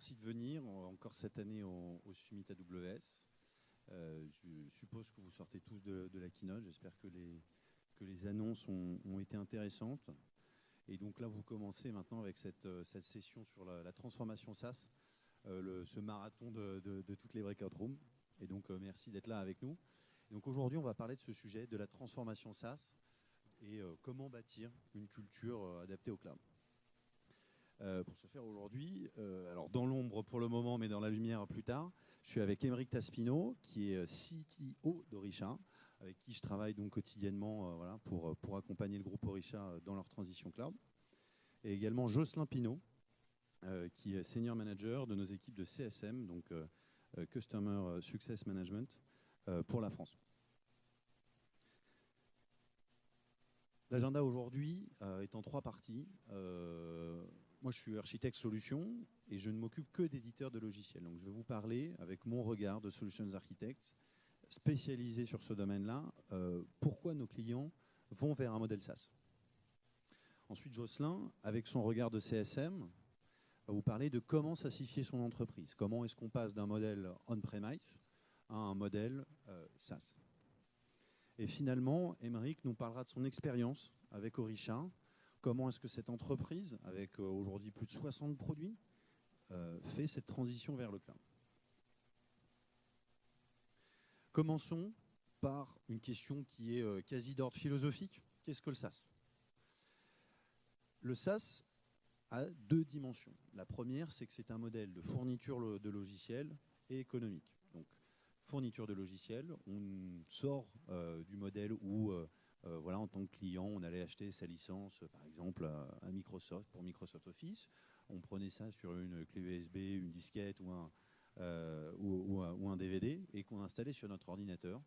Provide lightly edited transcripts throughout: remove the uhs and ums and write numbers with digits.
Merci de venir encore cette année au Summit AWS. Je suppose que vous sortez tous de la keynote. J'espère que les annonces ont été intéressantes. Et donc là, vous commencez maintenant avec cette session sur la transformation SaaS, ce marathon de toutes les breakout rooms. Et donc, merci d'être là avec nous. Et donc aujourd'hui, on va parler de ce sujet, de la transformation SaaS et comment bâtir une culture adaptée au cloud. Pour ce faire aujourd'hui, alors dans l'ombre pour le moment, mais dans la lumière plus tard, je suis avec Aymeric Taspino, qui est CTO d'Orisha, avec qui je travaille donc quotidiennement voilà, pour accompagner le groupe Orisha dans leur transition cloud. Et également Jocelyn Pinault, qui est Senior Manager de nos équipes de CSM, donc Customer Success Management, pour la France. L'agenda aujourd'hui est en 3 parties. Moi, je suis architecte solution et je ne m'occupe que d'éditeurs de logiciels. Donc, je vais vous parler avec mon regard de Solutions Architect, spécialisé sur ce domaine-là, pourquoi nos clients vont vers un modèle SaaS. Ensuite, Jocelyn, avec son regard de CSM, va vous parler de comment SaaSifier son entreprise. Comment est-ce qu'on passe d'un modèle on-premise à un modèle SaaS. Et finalement, Aymeric nous parlera de son expérience avec Orisha. Comment est-ce que cette entreprise, avec aujourd'hui plus de 60 produits, fait cette transition vers le cloud. Commençons par une question qui est quasi d'ordre philosophique. Qu'est-ce que le SaaS? Le SaaS a 2 dimensions. La première, c'est que c'est un modèle de fourniture de logiciels et économique. Donc, fourniture de logiciels, on sort du modèle où voilà, en tant que client, on allait acheter sa licence, par exemple, à Microsoft pour Microsoft Office. On prenait ça sur une clé USB, une disquette ou un DVD et qu'on installait sur notre ordinateur.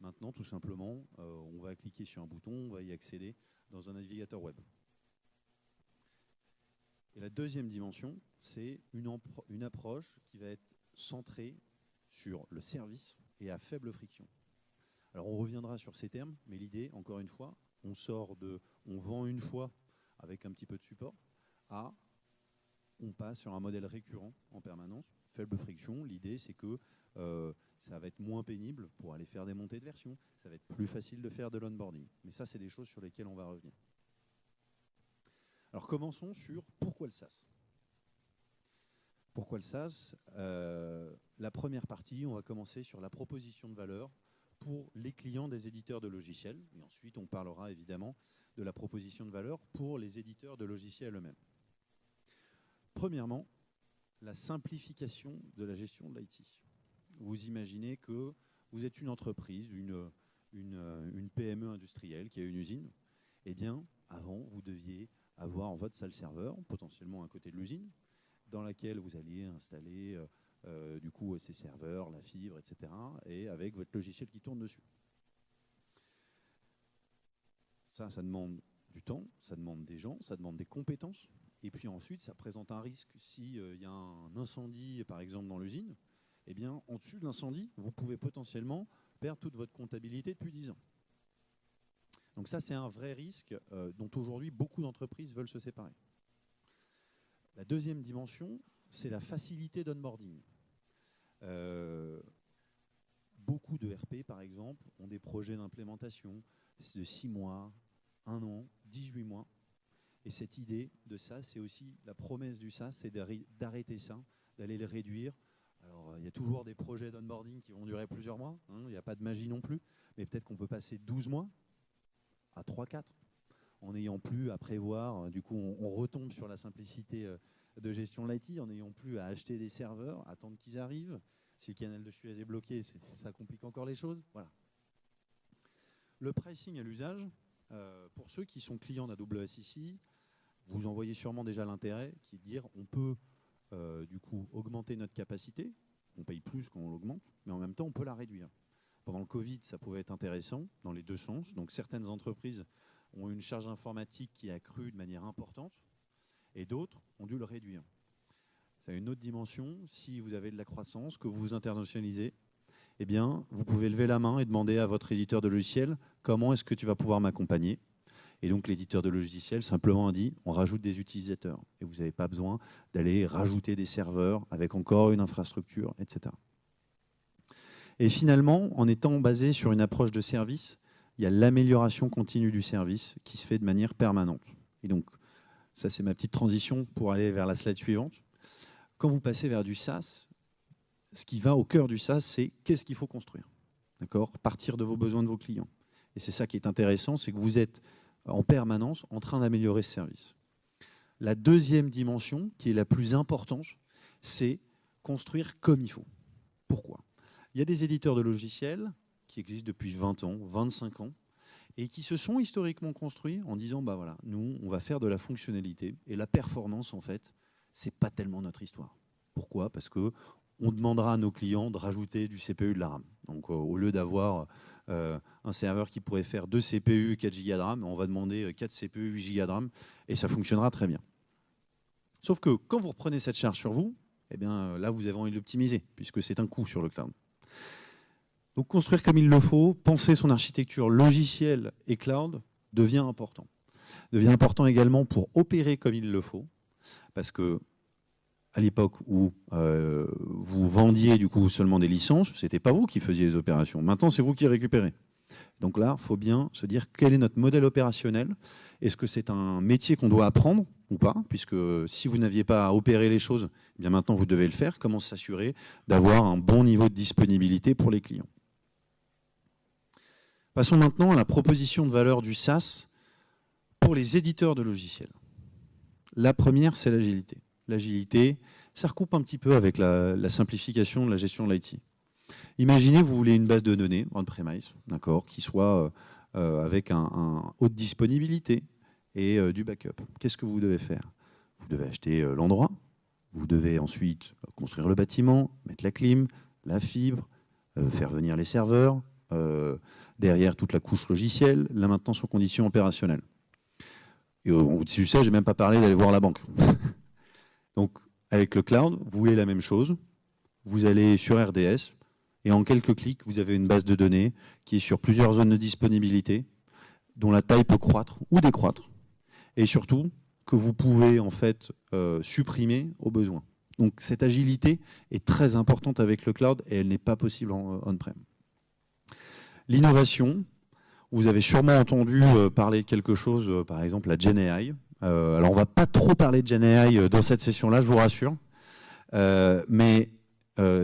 Maintenant, tout simplement, on va cliquer sur un bouton, on va y accéder dans un navigateur web. Et la deuxième dimension, c'est une approche qui va être centrée sur le service et à faible friction. Alors on reviendra sur ces termes, mais l'idée, encore une fois, on vend une fois avec un petit peu de support, on passe sur un modèle récurrent en permanence, faible friction. L'idée, c'est que ça va être moins pénible pour aller faire des montées de version, ça va être plus facile de faire de l'onboarding. Mais ça, c'est des choses sur lesquelles on va revenir. Alors commençons sur pourquoi le SaaS. Pourquoi le SaaS? La première partie, on va commencer sur la proposition de valeur pour les clients des éditeurs de logiciels. Et ensuite, on parlera évidemment de la proposition de valeur pour les éditeurs de logiciels eux-mêmes. Premièrement, la simplification de la gestion de l'IT. Vous imaginez que vous êtes une entreprise, une PME industrielle qui a une usine. Eh bien, avant, vous deviez avoir votre salle serveur, potentiellement à côté de l'usine, dans laquelle vous alliez installer du coup ces serveurs, la fibre, etc. et avec votre logiciel qui tourne dessus. Ça demande du temps, ça demande des gens, ça demande des compétences. Et puis ensuite, ça présente un risque s'il y a un incendie, par exemple, dans l'usine. Eh bien, en dessus de l'incendie, vous pouvez potentiellement perdre toute votre comptabilité depuis 10 ans. Donc ça, c'est un vrai risque dont aujourd'hui, beaucoup d'entreprises veulent se séparer. La deuxième dimension, c'est la facilité d'onboarding. Beaucoup de RP, par exemple, ont des projets d'implémentation de 6 mois, 1 an, 18 mois. Et cette idée de ça, c'est aussi la promesse du SaaS, c'est d'arrêter ça, d'aller le réduire. Alors, il y a toujours des projets d'onboarding qui vont durer plusieurs mois. Hein, il n'y a pas de magie non plus. Mais peut-être qu'on peut passer 12 mois à 3-4 en n'ayant plus à prévoir. Du coup, on retombe sur la simplicité de gestion de l'IT, en n'ayant plus à acheter des serveurs, attendre qu'ils arrivent. Si le canal de Suez est bloqué, ça complique encore les choses. Voilà. Le pricing à l'usage, pour ceux qui sont clients d'AWS ici, vous en voyez sûrement déjà l'intérêt, qui est de dire on peut du coup augmenter notre capacité, on paye plus quand on l'augmente, mais en même temps on peut la réduire. Pendant le Covid, ça pouvait être intéressant dans les deux sens. Donc certaines entreprises ont une charge informatique qui a crû de manière importante et d'autres ont dû le réduire. Ça a une autre dimension. Si vous avez de la croissance, que vous vous internationalisez, eh bien, vous pouvez lever la main et demander à votre éditeur de logiciel comment est-ce que tu vas pouvoir m'accompagner. Et donc l'éditeur de logiciels simplement a dit on rajoute des utilisateurs. Et vous n'avez pas besoin d'aller rajouter des serveurs avec encore une infrastructure, etc. Et finalement, en étant basé sur une approche de service, il y a l'amélioration continue du service qui se fait de manière permanente. Et donc, ça c'est ma petite transition pour aller vers la slide suivante. Quand vous passez vers du SaaS, ce qui va au cœur du SaaS, c'est qu'est-ce qu'il faut construire. D'accord ? Partir de vos besoins de vos clients. Et c'est ça qui est intéressant, c'est que vous êtes en permanence en train d'améliorer ce service. La deuxième dimension, qui est la plus importante, c'est construire comme il faut. Pourquoi ? Il y a des éditeurs de logiciels qui existent depuis 20 ans, 25 ans, et qui se sont historiquement construits en disant, bah voilà, nous, on va faire de la fonctionnalité, et la performance, en fait, c'est pas tellement notre histoire. Pourquoi ? Parce que on demandera à nos clients de rajouter du CPU et de la RAM. Donc, au lieu d'avoir un serveur qui pourrait faire 2 CPU et 4 Go de RAM, on va demander 4 CPU, 8 Go de RAM, et ça fonctionnera très bien. Sauf que quand vous reprenez cette charge sur vous, eh bien, là, vous avez envie de l'optimiser, puisque c'est un coût sur le cloud. Donc, construire comme il le faut, penser son architecture logicielle et cloud devient important. Devient important également pour opérer comme il le faut, parce que à l'époque où vous vendiez du coup seulement des licences, ce n'était pas vous qui faisiez les opérations. Maintenant, c'est vous qui récupérez. Donc là, il faut bien se dire quel est notre modèle opérationnel. Est-ce que c'est un métier qu'on doit apprendre ou pas ? Puisque si vous n'aviez pas à opérer les choses, eh bien maintenant vous devez le faire. Comment s'assurer d'avoir un bon niveau de disponibilité pour les clients ? Passons maintenant à la proposition de valeur du SaaS pour les éditeurs de logiciels. La première, c'est l'agilité. L'agilité, ça recoupe un petit peu avec la simplification de la gestion de l'IT. Imaginez, vous voulez une base de données on-premise, d'accord, qui soit avec un haute disponibilité et du backup. Qu'est-ce que vous devez faire ? Vous devez acheter l'endroit, vous devez ensuite construire le bâtiment, mettre la clim, la fibre, faire venir les serveurs, derrière toute la couche logicielle, la maintenance en conditions opérationnelles. Et au-dessus de ça, je n'ai même pas parlé d'aller voir la banque. Donc, avec le cloud, vous voulez la même chose. Vous allez sur RDS et en quelques clics, vous avez une base de données qui est sur plusieurs zones de disponibilité, dont la taille peut croître ou décroître. Et surtout, que vous pouvez en fait supprimer au besoin. Donc, cette agilité est très importante avec le cloud et elle n'est pas possible en on-prem. L'innovation, vous avez sûrement entendu parler de quelque chose, par exemple la GenAI. Alors on ne va pas trop parler de GenAI dans cette session-là, je vous rassure. Mais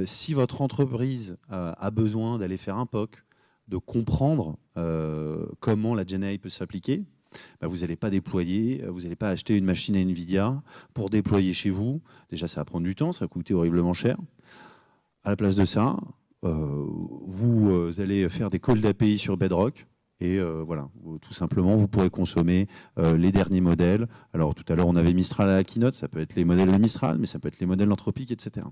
si votre entreprise a besoin d'aller faire un POC, de comprendre comment la GenAI peut s'appliquer, bah vous n'allez pas déployer, vous n'allez pas acheter une machine à NVIDIA pour déployer chez vous. Déjà, ça va prendre du temps, ça va coûter horriblement cher. À la place de ça, vous allez faire des calls d'API sur Bedrock. Et voilà, tout simplement, vous pourrez consommer les derniers modèles. Alors, tout à l'heure, on avait Mistral à la keynote, ça peut être les modèles de Mistral, mais ça peut être les modèles anthropiques, etc.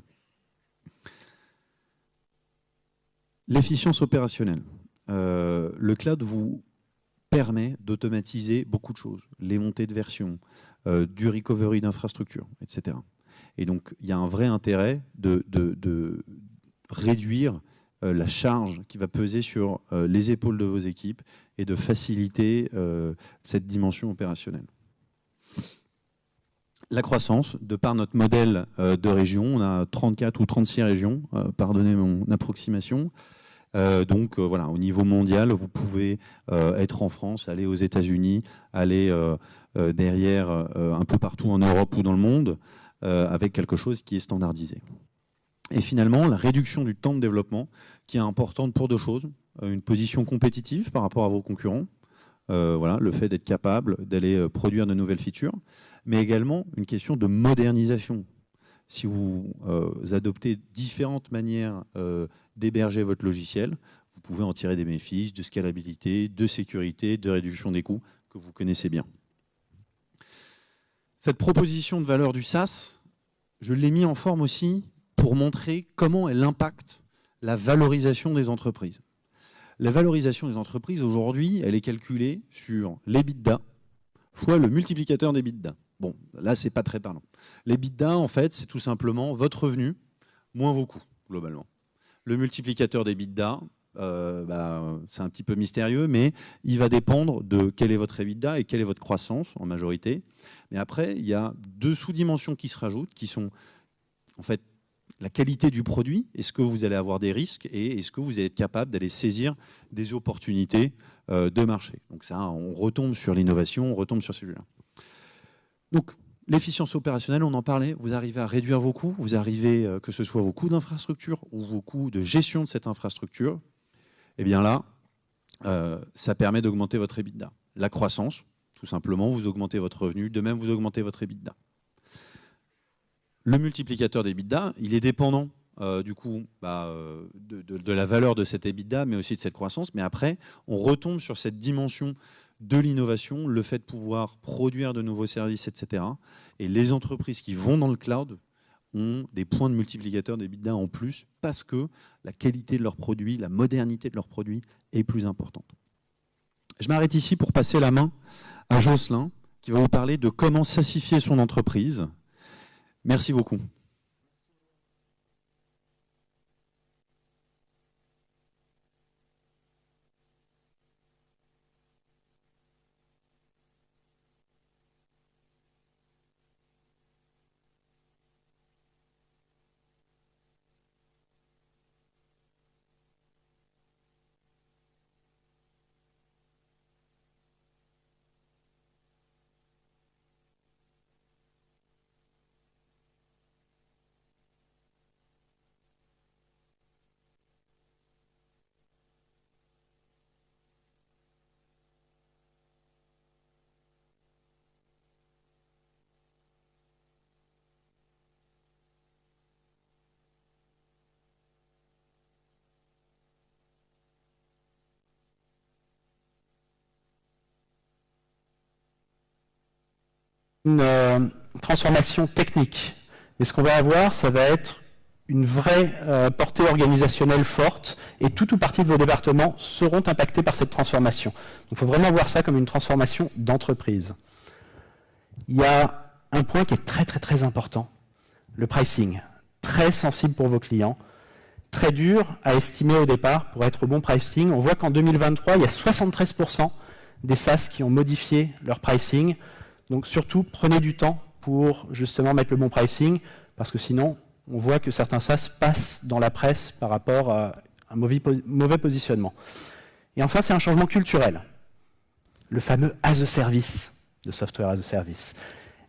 L'efficience opérationnelle. Le cloud vous permet d'automatiser beaucoup de choses. Les montées de version, du recovery d'infrastructures, etc. Et donc, il y a un vrai intérêt de réduire la charge qui va peser sur les épaules de vos équipes et de faciliter cette dimension opérationnelle. La croissance, de par notre modèle de région, on a 34 ou 36 régions, pardonnez mon approximation. Donc voilà, au niveau mondial, vous pouvez être en France, aller aux États-Unis, aller derrière un peu partout en Europe ou dans le monde, avec quelque chose qui est standardisé. Et finalement, la réduction du temps de développement, qui est importante pour deux choses. Une position compétitive par rapport à vos concurrents, voilà, le fait d'être capable d'aller produire de nouvelles features, mais également une question de modernisation. Si vous adoptez différentes manières d'héberger votre logiciel, vous pouvez en tirer des bénéfices de scalabilité, de sécurité, de réduction des coûts que vous connaissez bien. Cette proposition de valeur du SaaS, je l'ai mis en forme aussi pour montrer comment elle impacte la valorisation des entreprises. La valorisation des entreprises, aujourd'hui, elle est calculée sur l'EBITDA fois le multiplicateur d'EBITDA. Bon, là, c'est pas très parlant. L'EBITDA, en fait, c'est tout simplement votre revenu moins vos coûts, globalement. Le multiplicateur d'EBITDA, c'est un petit peu mystérieux, mais il va dépendre de quel est votre EBITDA et quelle est votre croissance en majorité. Mais après, il y a deux sous-dimensions qui se rajoutent, qui sont en fait la qualité du produit. Est-ce que vous allez avoir des risques et est-ce que vous allez être capable d'aller saisir des opportunités de marché. Donc ça, on retombe sur l'innovation, on retombe sur celui-là. Donc, l'efficience opérationnelle, on en parlait, vous arrivez à réduire vos coûts, vous arrivez, que ce soit vos coûts d'infrastructure ou vos coûts de gestion de cette infrastructure, et bien là, ça permet d'augmenter votre EBITDA. La croissance, tout simplement, vous augmentez votre revenu, de même vous augmentez votre EBITDA. Le multiplicateur d'EBITDA, il est dépendant du coup de la valeur de cet EBITDA, mais aussi de cette croissance. Mais après, on retombe sur cette dimension de l'innovation, le fait de pouvoir produire de nouveaux services, etc. Et les entreprises qui vont dans le cloud ont des points de multiplicateur d'EBITDA en plus parce que la qualité de leurs produits, la modernité de leurs produits est plus importante. Je m'arrête ici pour passer la main à Jocelyn qui va vous parler de comment sassifier son entreprise. Merci beaucoup. Une transformation technique. Et ce qu'on va avoir, ça va être une vraie portée organisationnelle forte et tout ou partie de vos départements seront impactés par cette transformation. Donc il faut vraiment voir ça comme une transformation d'entreprise. Il y a un point qui est très très très important, le pricing. Très sensible pour vos clients, très dur à estimer au départ pour être au bon pricing. On voit qu'en 2023, il y a 73% des SaaS qui ont modifié leur pricing. Donc surtout, prenez du temps pour justement mettre le bon pricing, parce que sinon, on voit que certains SaaS passent dans la presse par rapport à un mauvais positionnement. Et enfin, c'est un changement culturel. Le fameux as a service, le software as a service.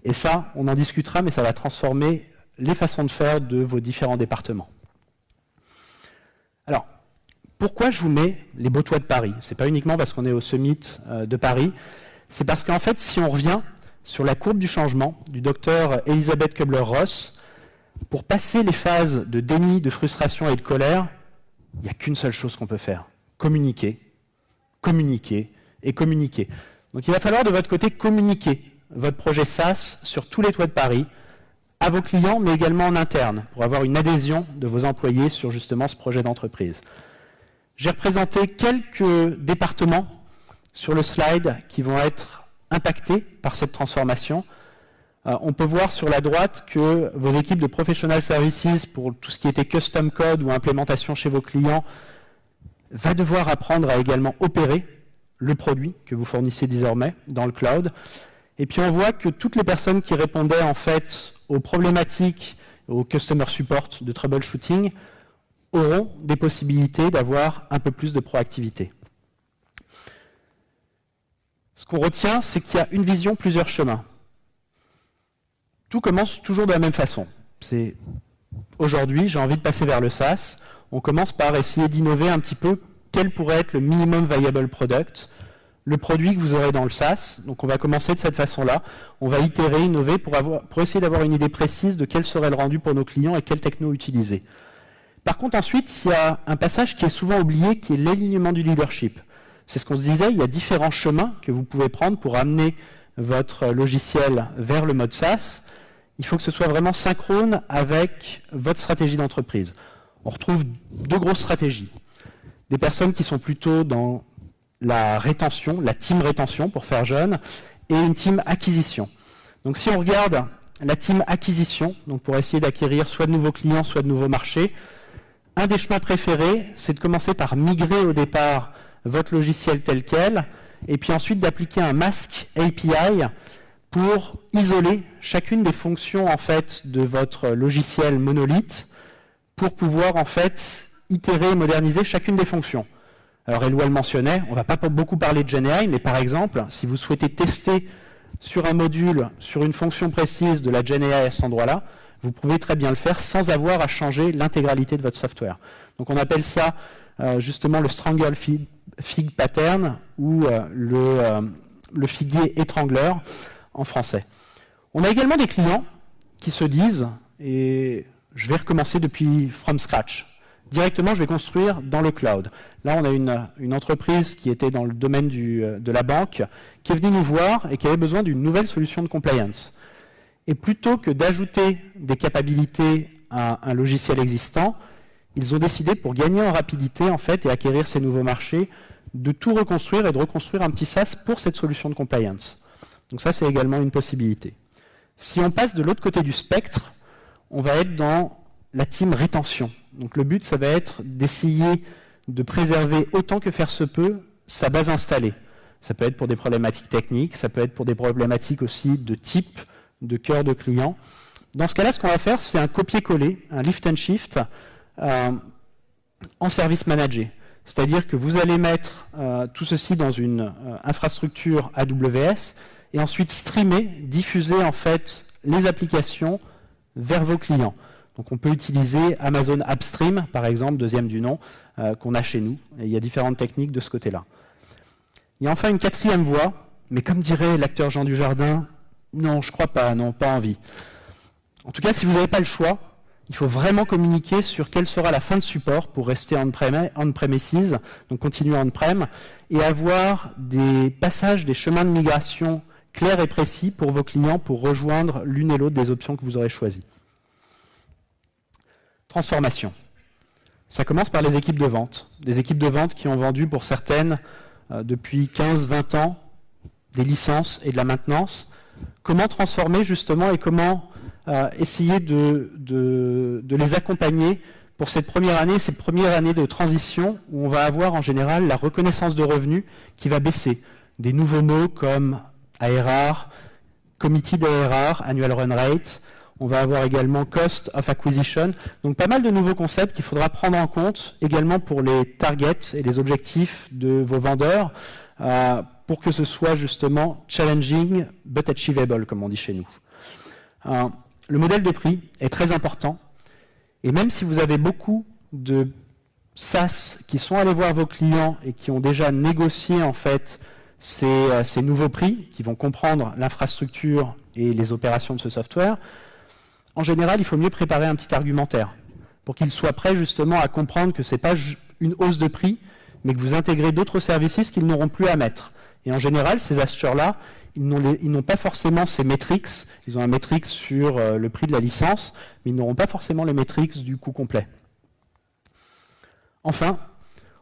Et ça, on en discutera, mais ça va transformer les façons de faire de vos différents départements. Alors, pourquoi je vous mets les beaux toits de Paris? Ce n'est pas uniquement parce qu'on est au Summit de Paris, c'est parce qu'en fait, si on revient sur la courbe du changement du docteur Elisabeth Kubler-Ross, pour passer les phases de déni, de frustration et de colère, il n'y a qu'une seule chose qu'on peut faire, communiquer, communiquer et communiquer. Donc il va falloir de votre côté communiquer votre projet SaaS sur tous les toits de Paris, à vos clients, mais également en interne, pour avoir une adhésion de vos employés sur justement ce projet d'entreprise. J'ai représenté quelques départements sur le slide qui vont être impactés par cette transformation. On peut voir sur la droite que vos équipes de Professional Services, pour tout ce qui était custom code ou implémentation chez vos clients, va devoir apprendre à également opérer le produit que vous fournissez désormais dans le cloud. Et puis on voit que toutes les personnes qui répondaient en fait aux problématiques, au customer support de troubleshooting, auront des possibilités d'avoir un peu plus de proactivité. Ce qu'on retient, c'est qu'il y a une vision, plusieurs chemins. Tout commence toujours de la même façon. C'est aujourd'hui, j'ai envie de passer vers le SaaS. On commence par essayer d'innover un petit peu quel pourrait être le minimum viable product, le produit que vous aurez dans le SaaS. Donc on va commencer de cette façon-là. On va itérer, innover pour essayer d'avoir une idée précise de quel serait le rendu pour nos clients et quelle techno utiliser. Par contre, ensuite, il y a un passage qui est souvent oublié, qui est l'alignement du leadership. C'est ce qu'on se disait, il y a différents chemins que vous pouvez prendre pour amener votre logiciel vers le mode SaaS. Il faut que ce soit vraiment synchrone avec votre stratégie d'entreprise. On retrouve deux grosses stratégies. Des personnes qui sont plutôt dans la rétention, la team rétention pour faire jeune, et une team acquisition. Donc si on regarde la team acquisition, donc pour essayer d'acquérir soit de nouveaux clients, soit de nouveaux marchés, un des chemins préférés, c'est de commencer par migrer au départ votre logiciel tel quel, et puis ensuite d'appliquer un masque API pour isoler chacune des fonctions en fait, de votre logiciel monolithe pour pouvoir en fait itérer et moderniser chacune des fonctions. Alors Eloi le mentionnait, on ne va pas beaucoup parler de GenAI, mais par exemple, si vous souhaitez tester sur un module, sur une fonction précise de la GenAI à cet endroit-là, vous pouvez très bien le faire sans avoir à changer l'intégralité de votre software. Donc on appelle ça justement le strangle fig pattern ou le figuier étrangleur en français. On a également des clients qui se disent, et je vais recommencer depuis from scratch. Directement, je vais construire dans le cloud. Là, on a une entreprise qui était dans le domaine de la banque, qui est venue nous voir et qui avait besoin d'une nouvelle solution de compliance. Et plutôt que d'ajouter des capacités à un logiciel existant, ils ont décidé, pour gagner en rapidité en fait, et acquérir ces nouveaux marchés, de tout reconstruire et de reconstruire un petit SaaS pour cette solution de compliance. Donc ça, c'est également une possibilité. Si on passe de l'autre côté du spectre, on va être dans la team rétention. Donc le but, ça va être d'essayer de préserver autant que faire se peut sa base installée. Ça peut être pour des problématiques techniques, ça peut être pour des problématiques aussi de type, de cœur de client. Dans ce cas-là, ce qu'on va faire, c'est un copier-coller, un lift and shift en service managé. C'est-à-dire que vous allez mettre tout ceci dans une infrastructure AWS et ensuite streamer, diffuser en fait les applications vers vos clients. Donc on peut utiliser Amazon AppStream, par exemple, deuxième du nom, qu'on a chez nous. Et il y a différentes techniques de ce côté-là. Il y a enfin une quatrième voie, mais comme dirait l'acteur Jean Dujardin, non, je crois pas, non, pas envie. En tout cas, si vous n'avez pas le choix, il faut vraiment communiquer sur quelle sera la fin de support pour rester on-premises, donc continuer on-prem, et avoir des passages, des chemins de migration clairs et précis pour vos clients pour rejoindre l'une et l'autre des options que vous aurez choisies. Transformation. Ça commence par les équipes de vente. Des équipes de vente qui ont vendu pour certaines depuis 15-20 ans des licences et de la maintenance. Comment transformer justement et comment essayer de les accompagner pour cette première année de transition où on va avoir en général la reconnaissance de revenus qui va baisser. Des nouveaux mots comme ARR, Committed ARR, Annual Run Rate. On va avoir également Cost of Acquisition. Donc pas mal de nouveaux concepts qu'il faudra prendre en compte également pour les targets et les objectifs de vos vendeurs pour que ce soit justement challenging but achievable, comme on dit chez nous. Le modèle de prix est très important. Et même si vous avez beaucoup de SaaS qui sont allés voir vos clients et qui ont déjà négocié en fait ces nouveaux prix, qui vont comprendre l'infrastructure et les opérations de ce software, en général, il faut mieux préparer un petit argumentaire pour qu'ils soient prêts justement à comprendre que ce n'est pas une hausse de prix, mais que vous intégrez d'autres services qu'ils n'auront plus à mettre. Et en général, ces acheteurs-là, ils n'ont pas forcément ces métriques, ils ont un métrique sur le prix de la licence, mais ils n'auront pas forcément les métriques du coût complet. Enfin,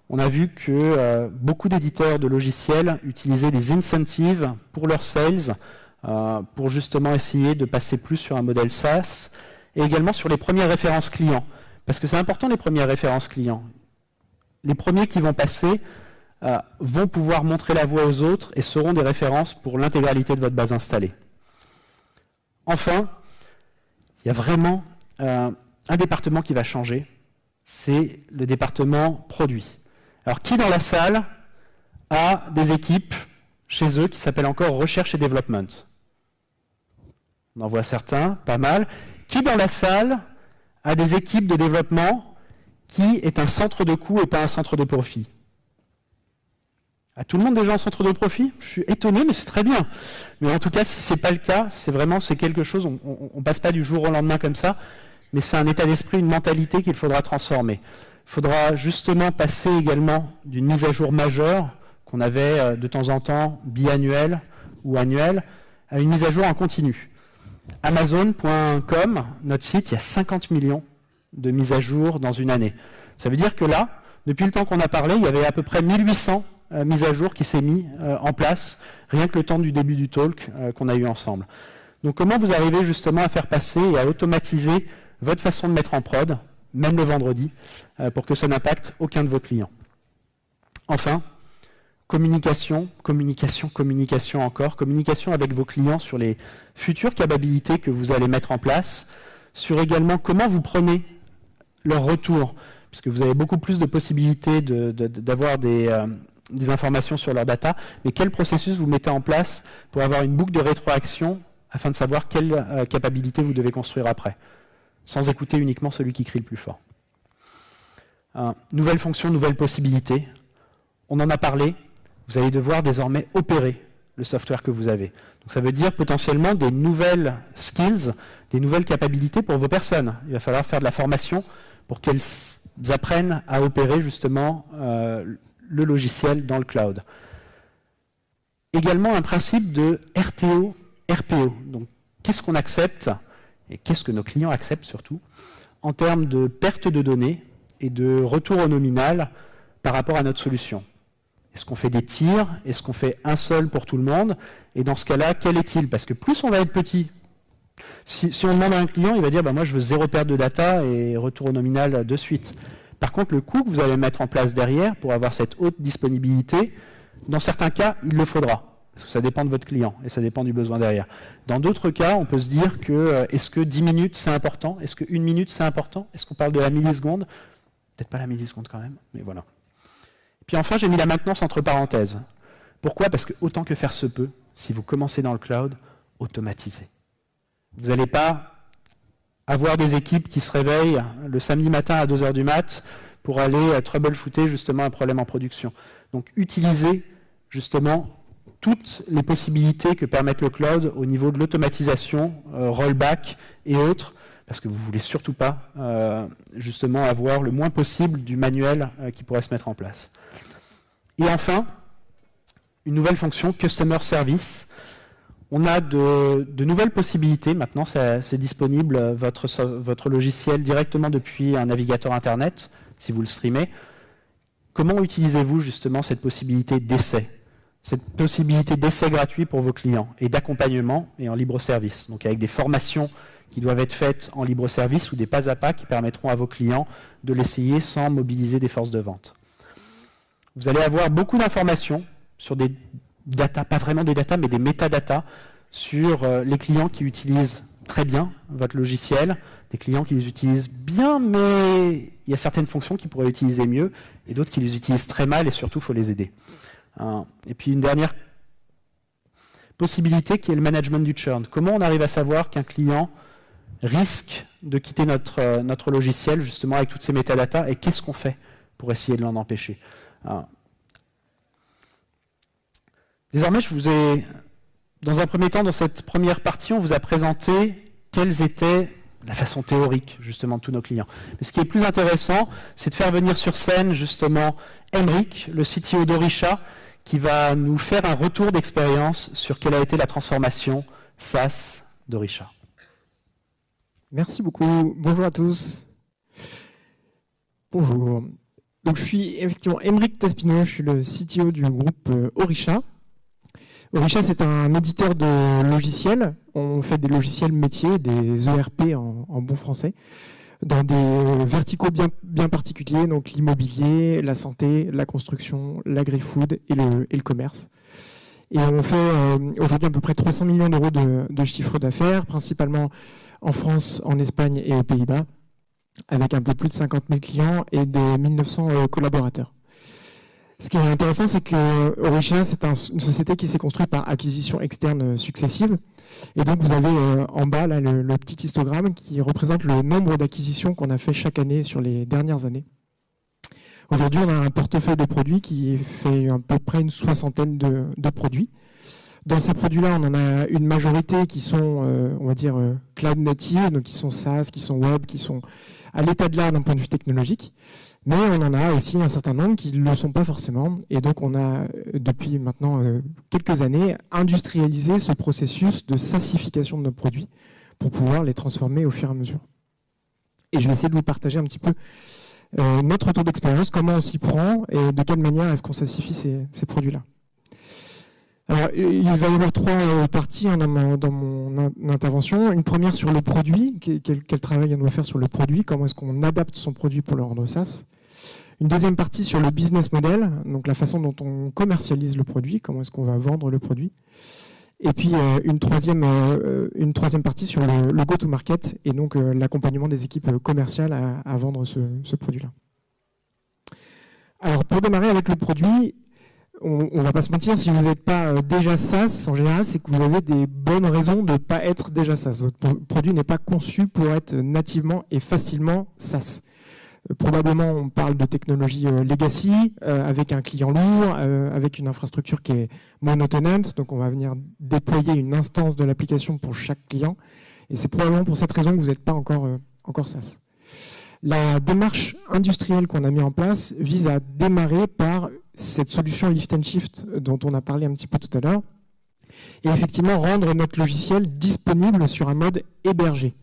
on a vu que beaucoup d'éditeurs de logiciels utilisaient des incentives pour leurs sales, pour justement essayer de passer plus sur un modèle SaaS, et également sur les premières références clients. Parce que c'est important les premières références clients. Les premiers qui vont passer vont pouvoir montrer la voie aux autres et seront des références pour l'intégralité de votre base installée. Enfin, il y a vraiment un département qui va changer, c'est le département produit. Alors qui dans la salle a des équipes chez eux qui s'appellent encore recherche et développement? On en voit certains, pas mal. Qui dans la salle a des équipes de développement qui est un centre de coût et pas un centre de profit? A tout le monde déjà un centre de profit? Je suis étonné, mais c'est très bien. Mais en tout cas, si ce n'est pas le cas, c'est quelque chose, on ne passe pas du jour au lendemain comme ça, mais c'est un état d'esprit, une mentalité qu'il faudra transformer. Il faudra justement passer également d'une mise à jour majeure, qu'on avait de temps en temps biannuelle ou annuelle, à une mise à jour en continu. Amazon.com, notre site, il y a 50 millions de mises à jour dans une année. Ça veut dire que là, depuis le temps qu'on a parlé, il y avait à peu près 1800 mises à jour qui s'est mis en place, rien que le temps du début du talk qu'on a eu ensemble. Donc comment vous arrivez justement à faire passer et à automatiser votre façon de mettre en prod même le vendredi, pour que ça n'impacte aucun de vos clients. Enfin, communication encore, communication avec vos clients sur les futures capabilités que vous allez mettre en place, sur également comment vous prenez leur retour, puisque vous avez beaucoup plus de possibilités d'avoir des informations sur leur data, mais quel processus vous mettez en place pour avoir une boucle de rétroaction afin de savoir quelle capacité vous devez construire après, sans écouter uniquement celui qui crie le plus fort. Nouvelles fonctions, nouvelles possibilités. On en a parlé, vous allez devoir désormais opérer le software que vous avez. Donc ça veut dire potentiellement des nouvelles skills, des nouvelles capacités pour vos personnes. Il va falloir faire de la formation pour qu'elles apprennent à opérer justement le logiciel dans le cloud. Également un principe de RTO, RPO. Donc qu'est-ce qu'on accepte et qu'est-ce que nos clients acceptent surtout en termes de perte de données et de retour au nominal par rapport à notre solution. Est-ce qu'on fait des tirs? Est-ce qu'on fait un seul pour tout le monde? Et dans ce cas-là, quel est-il? Parce que plus on va être petit, si on demande à un client, il va dire moi je veux 0 perte de data et retour au nominal de suite. Par contre, le coût que vous allez mettre en place derrière pour avoir cette haute disponibilité, dans certains cas, il le faudra. Parce que ça dépend de votre client et ça dépend du besoin derrière. Dans d'autres cas, on peut se dire que est-ce que 10 minutes c'est important? Est-ce que 1 minute c'est important? Est-ce qu'on parle de la milliseconde? Peut-être pas la milliseconde quand même, mais voilà. Puis enfin, j'ai mis la maintenance entre parenthèses. Pourquoi? Parce que autant que faire se peut, si vous commencez dans le cloud, automatisez. Vous n'allez pas avoir des équipes qui se réveillent le samedi matin à 2h du mat pour aller troubleshooter justement un problème en production. Donc utilisez justement toutes les possibilités que permettent le cloud au niveau de l'automatisation, rollback et autres, parce que vous ne voulez surtout pas justement avoir le moins possible du manuel qui pourrait se mettre en place. Et enfin, une nouvelle fonction, Customer Service. On a de nouvelles possibilités. Maintenant, c'est disponible, votre logiciel, directement depuis un navigateur Internet, si vous le streamez. Comment utilisez-vous justement cette possibilité d'essai? Cette possibilité d'essai gratuit pour vos clients et d'accompagnement et en libre service. Donc avec des formations qui doivent être faites en libre service ou des pas à pas qui permettront à vos clients de l'essayer sans mobiliser des forces de vente. Vous allez avoir beaucoup d'informations sur des data, pas vraiment des data, mais des métadatas sur les clients qui utilisent très bien votre logiciel, des clients qui les utilisent bien, mais il y a certaines fonctions qu'ils pourraient utiliser mieux, et d'autres qui les utilisent très mal, et surtout, il faut les aider. Et puis une dernière possibilité qui est le management du churn. Comment on arrive à savoir qu'un client risque de quitter notre logiciel, justement, avec toutes ces métadatas, et qu'est-ce qu'on fait pour essayer de l'en empêcher? Désormais, je vous ai, dans un premier temps, dans cette première partie, on vous a présenté quelles étaient la façon théorique, justement, de tous nos clients. Mais ce qui est plus intéressant, c'est de faire venir sur scène, justement, Emric, le CTO d'Orisha, qui va nous faire un retour d'expérience sur quelle a été la transformation SaaS d'Orisha. Merci beaucoup. Bonjour à tous. Bonjour. Donc, je suis effectivement Emric Taspino, je suis le CTO du groupe Orisha. Orisha, c'est un éditeur de logiciels. On fait des logiciels métiers, des ERP en bon français, dans des verticaux bien particuliers, donc l'immobilier, la santé, la construction, l'agri-food et le commerce. Et on fait aujourd'hui à peu près 300 millions d'euros de chiffre d'affaires, principalement en France, en Espagne et aux Pays-Bas, avec un peu plus de 50 000 clients et de 1900 collaborateurs. Ce qui est intéressant, c'est que Orisha, c'est une société qui s'est construite par acquisition externe successive. Et donc, vous avez en bas là, le petit histogramme qui représente le nombre d'acquisitions qu'on a fait chaque année sur les dernières années. Aujourd'hui, on a un portefeuille de produits qui fait à peu près une 60aine de produits. Dans ces produits-là, on en a une majorité qui sont, on va dire, cloud native, donc qui sont SaaS, qui sont web, qui sont à l'état de l'art d'un point de vue technologique. Mais on en a aussi un certain nombre qui ne le sont pas forcément. Et donc, on a, depuis maintenant quelques années, industrialisé ce processus de SaaSification de nos produits pour pouvoir les transformer au fur et à mesure. Et je vais essayer de vous partager un petit peu notre retour d'expérience, comment on s'y prend et de quelle manière est-ce qu'on SaaSifie ces produits-là. Alors, il va y avoir 3 parties dans mon intervention. Une première sur le produit, quel travail on doit faire sur le produit, comment est-ce qu'on adapte son produit pour le rendre SaaS. Une deuxième partie sur le business model, donc la façon dont on commercialise le produit, comment est-ce qu'on va vendre le produit. Et puis une troisième partie sur le go-to-market et donc l'accompagnement des équipes commerciales à vendre ce produit-là. Alors pour démarrer avec le produit, on ne va pas se mentir, si vous n'êtes pas déjà SaaS, en général, c'est que vous avez des bonnes raisons de ne pas être déjà SaaS. Votre produit n'est pas conçu pour être nativement et facilement SaaS. Probablement, on parle de technologie legacy, avec un client lourd, avec une infrastructure qui est monotenante. Donc, on va venir déployer une instance de l'application pour chaque client. Et c'est probablement pour cette raison que vous n'êtes pas encore SaaS. La démarche industrielle qu'on a mis en place vise à démarrer par cette solution lift and shift dont on a parlé un petit peu tout à l'heure. Et effectivement, rendre notre logiciel disponible sur un mode hébergé.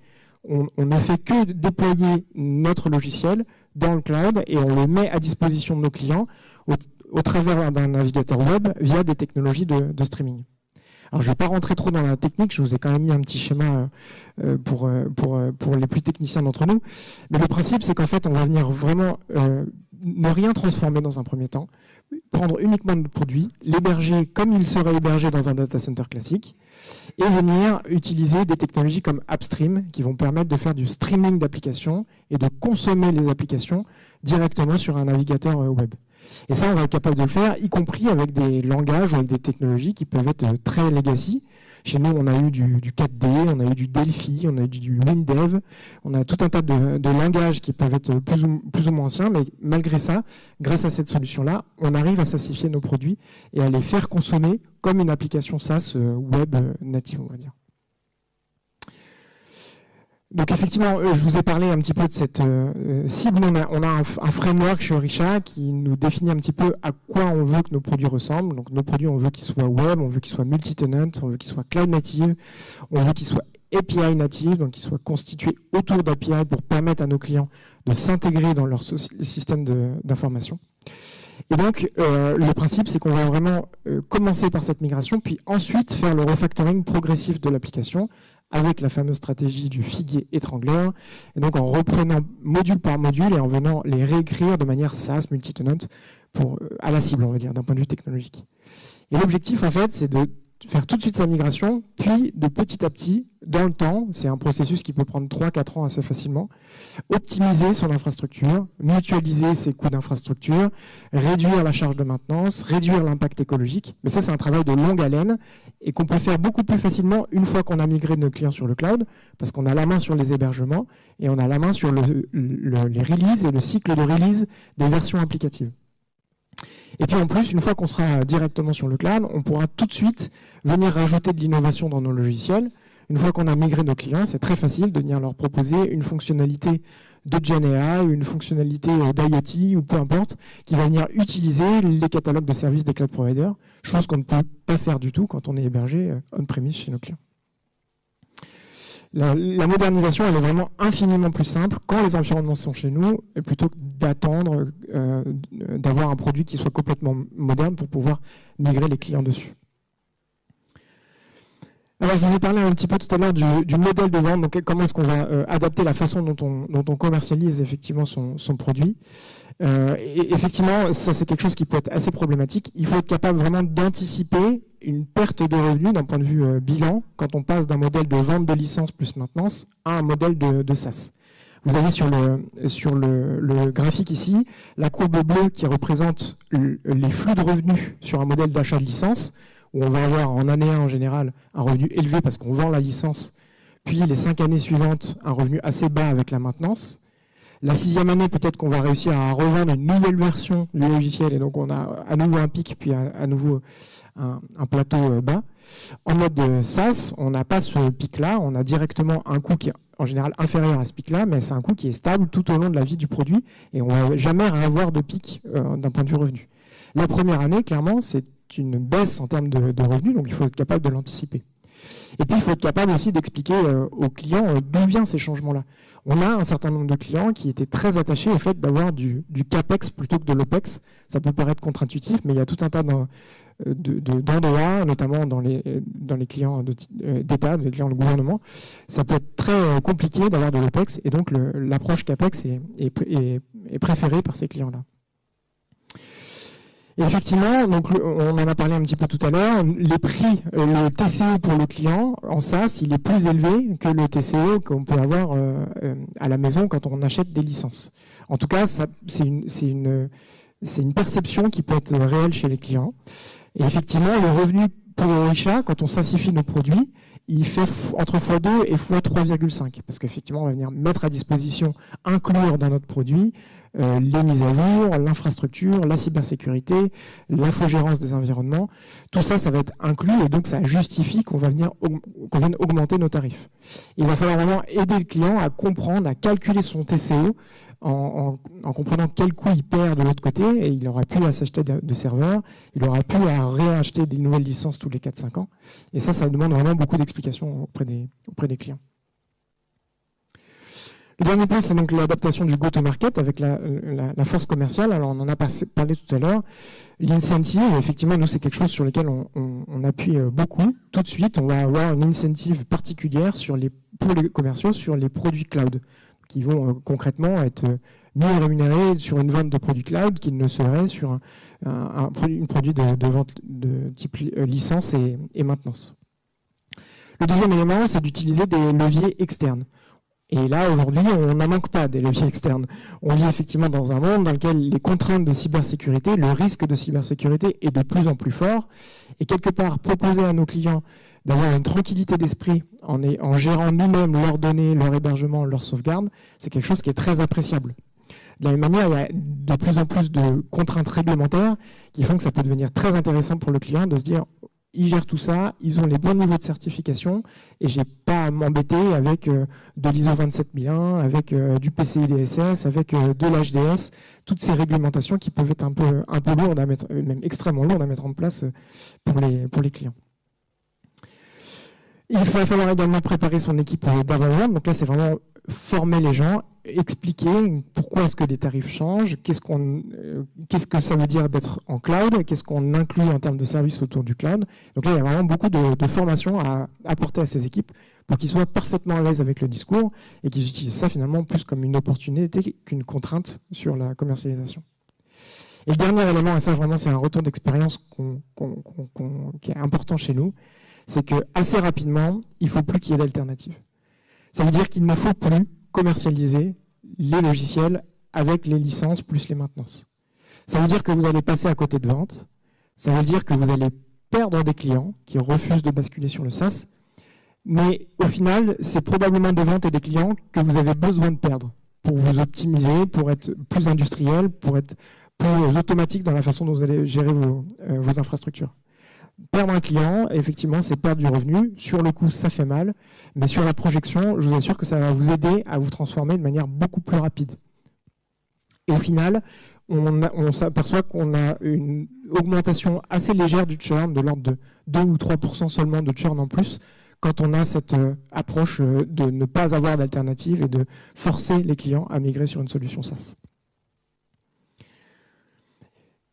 On ne fait que déployer notre logiciel dans le cloud et on le met à disposition de nos clients au travers d'un navigateur web via des technologies de streaming. Alors, je ne vais pas rentrer trop dans la technique, je vous ai quand même mis un petit schéma pour les plus techniciens d'entre nous. Mais le principe, c'est qu'en fait, on va venir vraiment ne rien transformer dans un premier temps, prendre uniquement notre produit, l'héberger comme il serait hébergé dans un data center classique, et venir utiliser des technologies comme AppStream qui vont permettre de faire du streaming d'applications et de consommer les applications directement sur un navigateur web. Et ça, on va être capable de le faire, y compris avec des langages ou avec des technologies qui peuvent être très legacy. Chez nous, on a eu du 4D, on a eu du Delphi, on a eu du WinDev, on a tout un tas de langages qui peuvent être plus ou moins anciens, mais malgré ça, grâce à cette solution-là, on arrive à SaaSifier nos produits et à les faire consommer comme une application SaaS web native, on va dire. Donc effectivement, je vous ai parlé un petit peu de cette cible. On a un framework chez Orisha qui nous définit un petit peu à quoi on veut que nos produits ressemblent. Donc nos produits, on veut qu'ils soient web, on veut qu'ils soient multi-tenant, on veut qu'ils soient cloud native, on veut qu'ils soient API native, donc qu'ils soient constitués autour d'API pour permettre à nos clients de s'intégrer dans leur système d'information. Et donc, le principe, c'est qu'on va vraiment commencer par cette migration, puis ensuite faire le refactoring progressif de l'application avec la fameuse stratégie du figuier étrangleur, et donc en reprenant module par module et en venant les réécrire de manière SaaS, multi-tenant, à la cible, on va dire, d'un point de vue technologique. Et l'objectif, en fait, c'est de faire tout de suite sa migration, puis de petit à petit, dans le temps, c'est un processus qui peut prendre 3-4 ans assez facilement, optimiser son infrastructure, mutualiser ses coûts d'infrastructure, réduire la charge de maintenance, réduire l'impact écologique. Mais ça, c'est un travail de longue haleine et qu'on peut faire beaucoup plus facilement une fois qu'on a migré nos clients sur le cloud, parce qu'on a la main sur les hébergements et on a la main sur les releases et le cycle de release des versions applicatives. Et puis en plus, une fois qu'on sera directement sur le cloud, on pourra tout de suite venir rajouter de l'innovation dans nos logiciels. Une fois qu'on a migré nos clients, c'est très facile de venir leur proposer une fonctionnalité de GenAI, une fonctionnalité d'IoT ou peu importe, qui va venir utiliser les catalogues de services des cloud providers, chose qu'on ne peut pas faire du tout quand on est hébergé on-premise chez nos clients. La modernisation, elle est vraiment infiniment plus simple quand les environnements sont chez nous, plutôt que d'attendre d'avoir un produit qui soit complètement moderne pour pouvoir migrer les clients dessus. Alors, je vous ai parlé un petit peu tout à l'heure du modèle de vente, donc comment est-ce qu'on va adapter la façon dont on commercialise effectivement son produit. Et effectivement, ça c'est quelque chose qui peut être assez problématique. Il faut être capable vraiment d'anticiper une perte de revenus d'un point de vue bilan quand on passe d'un modèle de vente de licence plus maintenance à un modèle de SaaS. Vous avez sur le graphique ici la courbe bleue qui représente les flux de revenus sur un modèle d'achat de licence, où on va avoir en année 1 en général un revenu élevé parce qu'on vend la licence, puis les 5 années suivantes un revenu assez bas avec la maintenance. La 6e année, peut-être qu'on va réussir à revendre une nouvelle version du logiciel et donc on a à nouveau un pic, puis à nouveau un plateau bas. En mode SaaS, on n'a pas ce pic-là, on a directement un coût qui est en général inférieur à ce pic-là, mais c'est un coût qui est stable tout au long de la vie du produit et on ne va jamais avoir de pic d'un point de vue revenu. La première année, clairement, c'est une baisse en termes de revenus, donc il faut être capable de l'anticiper. Et puis, il faut être capable aussi d'expliquer aux clients d'où viennent ces changements-là. On a un certain nombre de clients qui étaient très attachés au fait d'avoir du CAPEX plutôt que de l'OPEX. Ça peut paraître contre-intuitif, mais il y a tout un tas d'endroits, notamment dans les clients d'État, les clients de gouvernement. Ça peut être très compliqué d'avoir de l'OPEX, et donc l'approche CAPEX est préférée par ces clients-là. Et effectivement, donc on en a parlé un petit peu tout à l'heure, les prix, le TCO pour le client en SaaS, il est plus élevé que le TCO qu'on peut avoir à la maison quand on achète des licences. En tout cas, c'est une perception qui peut être réelle chez les clients. Et effectivement, le revenu pour Orisha, quand on simplifie nos produits, il fait entre x2 et x3,5. Parce qu'effectivement, on va venir mettre à disposition, inclure dans notre produit, les mises à jour, l'infrastructure, la cybersécurité, l'infogérance des environnements. Tout ça, ça va être inclus et donc ça justifie qu'on vienne augmenter nos tarifs. Il va falloir vraiment aider le client à comprendre, à calculer son TCO en comprenant quel coût il perd de l'autre côté, et il aura pu à s'acheter de serveurs, il aura pu à réacheter des nouvelles licences tous les 4-5 ans. Et ça demande vraiment beaucoup d'explications auprès des clients. Le dernier point, c'est donc l'adaptation du go-to-market avec la force commerciale. Alors, on en a parlé tout à l'heure. L'incentive, effectivement, nous, c'est quelque chose sur lequel on appuie beaucoup. Tout de suite, on va avoir une incentive particulière pour les commerciaux sur les produits cloud, qui vont concrètement être mieux rémunérés sur une vente de produits cloud qu'ils ne seraient sur un produit de vente de type licence et maintenance. Le deuxième élément, c'est d'utiliser des leviers externes. Et là, aujourd'hui, on n'en manque pas des leviers externes. On vit effectivement dans un monde dans lequel les contraintes de cybersécurité, le risque de cybersécurité est de plus en plus fort. Et quelque part, proposer à nos clients d'avoir une tranquillité d'esprit en gérant nous-mêmes leurs données, leur hébergement, leur sauvegarde, c'est quelque chose qui est très appréciable. De la même manière, il y a de plus en plus de contraintes réglementaires qui font que ça peut devenir très intéressant pour le client de se dire ils gèrent tout ça, ils ont les bons niveaux de certification et je n'ai pas à m'embêter avec de l'ISO 27001, avec du PCI DSS, avec de l'HDS, toutes ces réglementations qui peuvent être un peu lourdes à mettre, même extrêmement lourdes à mettre en place pour les clients. Il va falloir également préparer son équipe d'avant-vente. Donc là, c'est vraiment former les gens, expliquer pourquoi est-ce que les tarifs changent, qu'est-ce que ça veut dire d'être en cloud, qu'est-ce qu'on inclut en termes de services autour du cloud. Donc là, il y a vraiment beaucoup de formations à apporter à ces équipes pour qu'ils soient parfaitement à l'aise avec le discours et qu'ils utilisent ça finalement plus comme une opportunité qu'une contrainte sur la commercialisation. Et le dernier élément, et ça vraiment c'est un retour d'expérience qui est important chez nous, c'est qu'assez rapidement, il ne faut plus qu'il y ait d'alternatives. Ça veut dire qu'il ne faut plus commercialiser les logiciels avec les licences plus les maintenances. Ça veut dire que vous allez passer à côté de ventes. Ça veut dire que vous allez perdre des clients qui refusent de basculer sur le SaaS. Mais au final, c'est probablement des ventes et des clients que vous avez besoin de perdre pour vous optimiser, pour être plus industriel, pour être plus automatique dans la façon dont vous allez gérer vos infrastructures. Perdre un client, effectivement, c'est perdre du revenu. Sur le coup, ça fait mal. Mais sur la projection, je vous assure que ça va vous aider à vous transformer de manière beaucoup plus rapide. Et au final, on s'aperçoit qu'on a une augmentation assez légère du churn, de l'ordre de 2 ou 3% seulement de churn en plus, quand on a cette approche de ne pas avoir d'alternative et de forcer les clients à migrer sur une solution SaaS.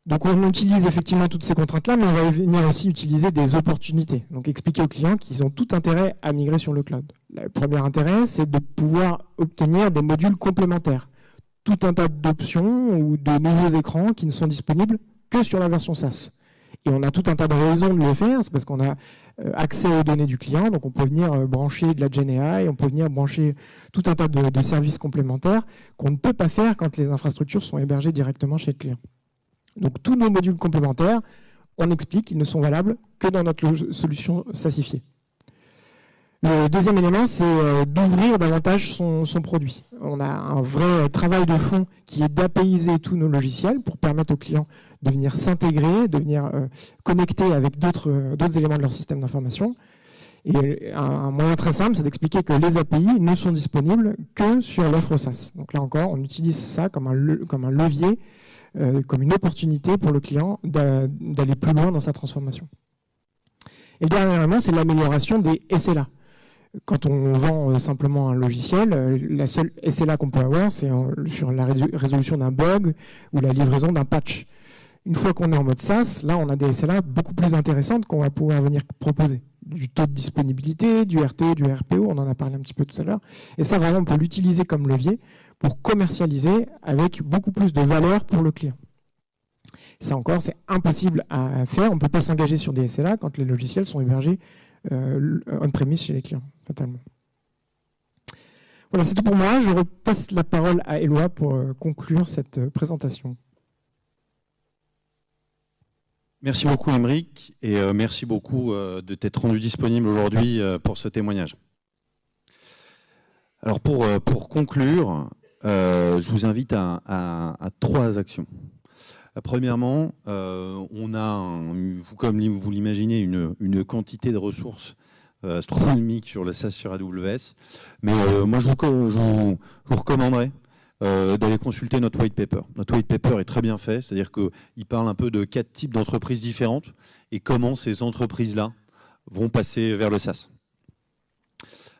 Donc on utilise effectivement toutes ces contraintes-là, mais on va venir aussi utiliser des opportunités. Donc expliquer aux clients qu'ils ont tout intérêt à migrer sur le cloud. Le premier intérêt, c'est de pouvoir obtenir des modules complémentaires. Tout un tas d'options ou de nouveaux écrans qui ne sont disponibles que sur la version SaaS. Et on a tout un tas de raisons de le faire, c'est parce qu'on a accès aux données du client, donc on peut venir brancher de la GenAI, on peut venir brancher tout un tas de services complémentaires qu'on ne peut pas faire quand les infrastructures sont hébergées directement chez le client. Donc tous nos modules complémentaires, on explique qu'ils ne sont valables que dans notre solution SaaSifiée. Le deuxième élément, c'est d'ouvrir davantage son produit. On a un vrai travail de fond qui est d'APIser tous nos logiciels pour permettre aux clients de venir s'intégrer, de venir connecter avec d'autres éléments de leur système d'information. Et un moyen très simple, c'est d'expliquer que les API ne sont disponibles que sur l'offre SaaS. Donc là encore, on utilise ça comme un levier, comme une opportunité pour le client d'aller plus loin dans sa transformation. Et le dernier élément, c'est l'amélioration des SLA. Quand on vend simplement un logiciel, la seule SLA qu'on peut avoir, c'est sur la résolution d'un bug ou la livraison d'un patch. Une fois qu'on est en mode SaaS, là, on a des SLA beaucoup plus intéressantes qu'on va pouvoir venir proposer. Du taux de disponibilité, du RTE, du RPO, on en a parlé un petit peu tout à l'heure. Et ça, vraiment, on peut l'utiliser comme levier pour commercialiser avec beaucoup plus de valeur pour le client. Ça encore, c'est impossible à faire. On ne peut pas s'engager sur des SLA quand les logiciels sont hébergés on-premise chez les clients, fatalement. Voilà, c'est tout pour moi. Je repasse la parole à Éloi pour conclure cette présentation. Merci beaucoup, Aymeric, et merci beaucoup de t'être rendu disponible aujourd'hui pour ce témoignage. Alors, pour conclure, je vous invite à 3 actions. Premièrement, on a, comme vous l'imaginez, une quantité de ressources astronomiques sur le SaaS sur AWS. Mais moi, je vous recommanderais d'aller consulter notre white paper. Notre white paper est très bien fait, c'est-à-dire qu'il parle un peu de 4 types d'entreprises différentes et comment ces entreprises-là vont passer vers le SaaS.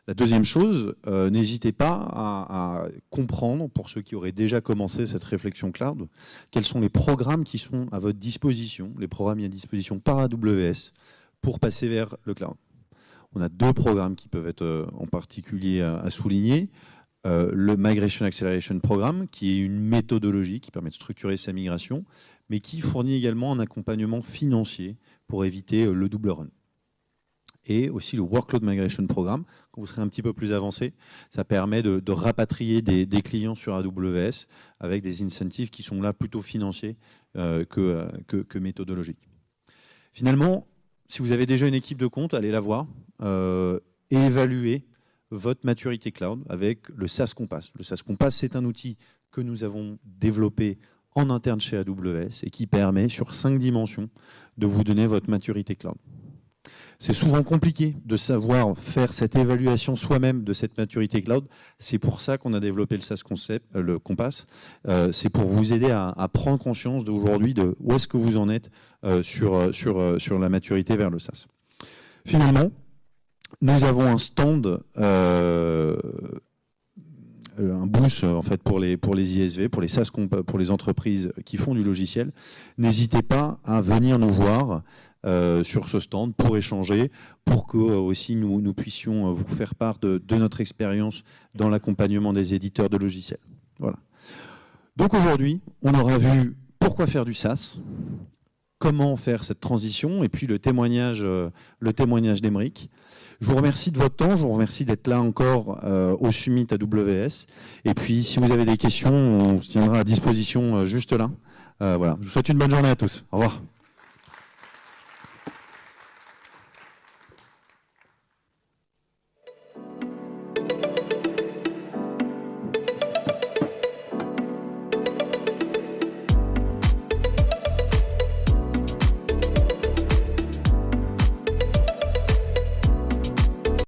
La deuxième chose, n'hésitez pas à comprendre, pour ceux qui auraient déjà commencé cette réflexion cloud, quels sont les programmes qui sont à votre disposition, les programmes mis à disposition par AWS pour passer vers le cloud. On a 2 programmes qui peuvent être en particulier à souligner. Le Migration Acceleration Programme, qui est une méthodologie qui permet de structurer sa migration, mais qui fournit également un accompagnement financier pour éviter le double run. Et aussi le Workload Migration Programme, quand vous serez un petit peu plus avancé, ça permet de rapatrier des clients sur AWS avec des incentives qui sont là plutôt financiers que méthodologiques. Finalement, si vous avez déjà une équipe de compte, allez la voir et évaluez votre maturité cloud avec le SaaS Compass. Le SaaS Compass, c'est un outil que nous avons développé en interne chez AWS et qui permet, sur 5 dimensions, de vous donner votre maturité cloud. C'est souvent compliqué de savoir faire cette évaluation soi-même de cette maturité cloud. C'est pour ça qu'on a développé le SaaS le Compass. C'est pour vous aider à prendre conscience d'aujourd'hui de où est-ce que vous en êtes sur la maturité vers le SaaS. Finalement, nous avons un stand, un booth en fait pour les ISV, pour les SaaS, pour les entreprises qui font du logiciel. N'hésitez pas à venir nous voir sur ce stand pour échanger, pour que aussi nous puissions vous faire part de notre expérience dans l'accompagnement des éditeurs de logiciels. Voilà. Donc aujourd'hui, on aura vu pourquoi faire du SaaS, comment faire cette transition, et puis le témoignage d'Aymeric. Je vous remercie de votre temps, je vous remercie d'être là encore au Summit AWS. Et puis, si vous avez des questions, on se tiendra à disposition juste là. Voilà. Je vous souhaite une bonne journée à tous. Au revoir.